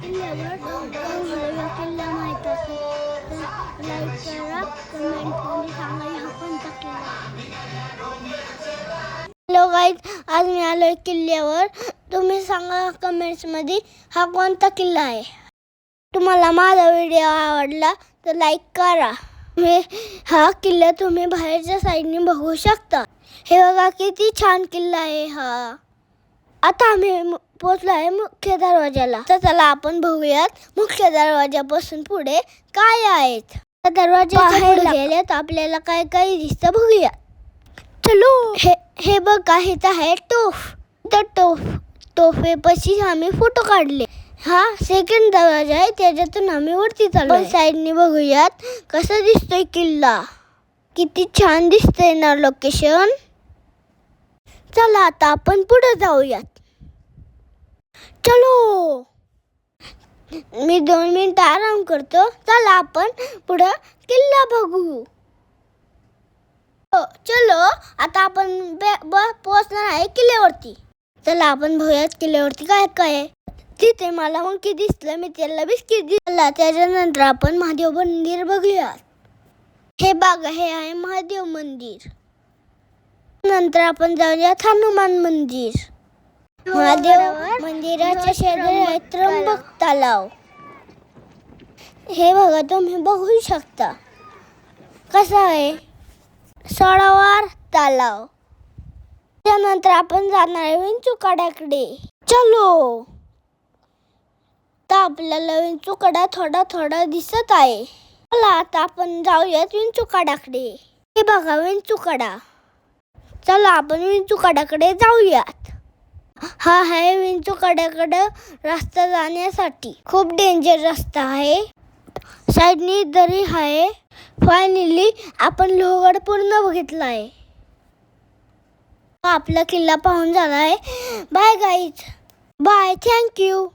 किल्ल्यावर तुम्हाला किल्ला माहीत असेल तर लाईक करा, कमेंटमध्ये सांगा हा कोणता किल्ला. हॅलो गाईज, आज मी आलोय किल्ल्यावर. तुम्ही सांगा कमेंट्समध्ये हा कोणता किल्ला आहे. तुम्हाला माझा व्हिडिओ आवडला तर लाईक करा. हा किल्ला तुम्ही बाहेरच्या साईडने बघू शकता. हे बघा किती छान किल्ला आहे हा. आता आम्ही पोहोचलो आहे मुख्य दरवाजाला. तर चला आपण बघूयात मुख्य दरवाजापासून पुढे काय आहेत. दरवाजाच्या पुढे गेले तर आपल्याला काय काय दिसतं बघूया. चलो. हे बघा इथं आहे तोफ. तर तोफेपाशी आम्ही फोटो काढले. हा सेकंड दरवाजा आहे, त्याच्यातून आम्ही वरती चाललो. साईडने बघूयात कसं दिसतोय किल्ला. किती छान दिसतंय ना लोकेशन. चला आता आपण पुढे जाऊयात. चलो. मी 2 मिनिटं आराम करतो. चला आपण पुढे किल्ला बघू. चलो आता आपण पोहोचणार आहे किल्ल्यावरती. चला आपण बघूयात किल्ल्यावरती काय काय आहे. तिथे मला मुंकी दिसलं, मी त्याला बिस्किट दिला. त्याच्यानंतर आपण महादेव मंदिर बघूयात. हे बघा, हे आहे महादेव मंदिर. नंतर आपण जाऊयात हनुमान मंदिर. महादेव मंदिराच्या शेजारी आहे त्र्यंबक तलाव. हे बघा, तुम्ही बघू शकता कसा आहे सरोवर तलाव. त्यानंतर आपण जाणार आहे विंचूकड्याकडे. चलो. तर आपल्याला विंचूकडा थोडा दिसत आहे. चला आता आपण जाऊयात विंचूकड्याकडे. हे बघा विंचूकडा. चला आपण विंचूकड्याकडे जाऊयात. हा आहे विंचूकड्याकडे रस्ता जाण्यासाठी. खूप डेंजर रस्ता आहे. साईडनी दरी आहे. फायनली आपण लोहगड पूर्ण बघितला आहे. आपला किल्ला पाहून झाला आहे. Bye guys. बाय. थँक्यू.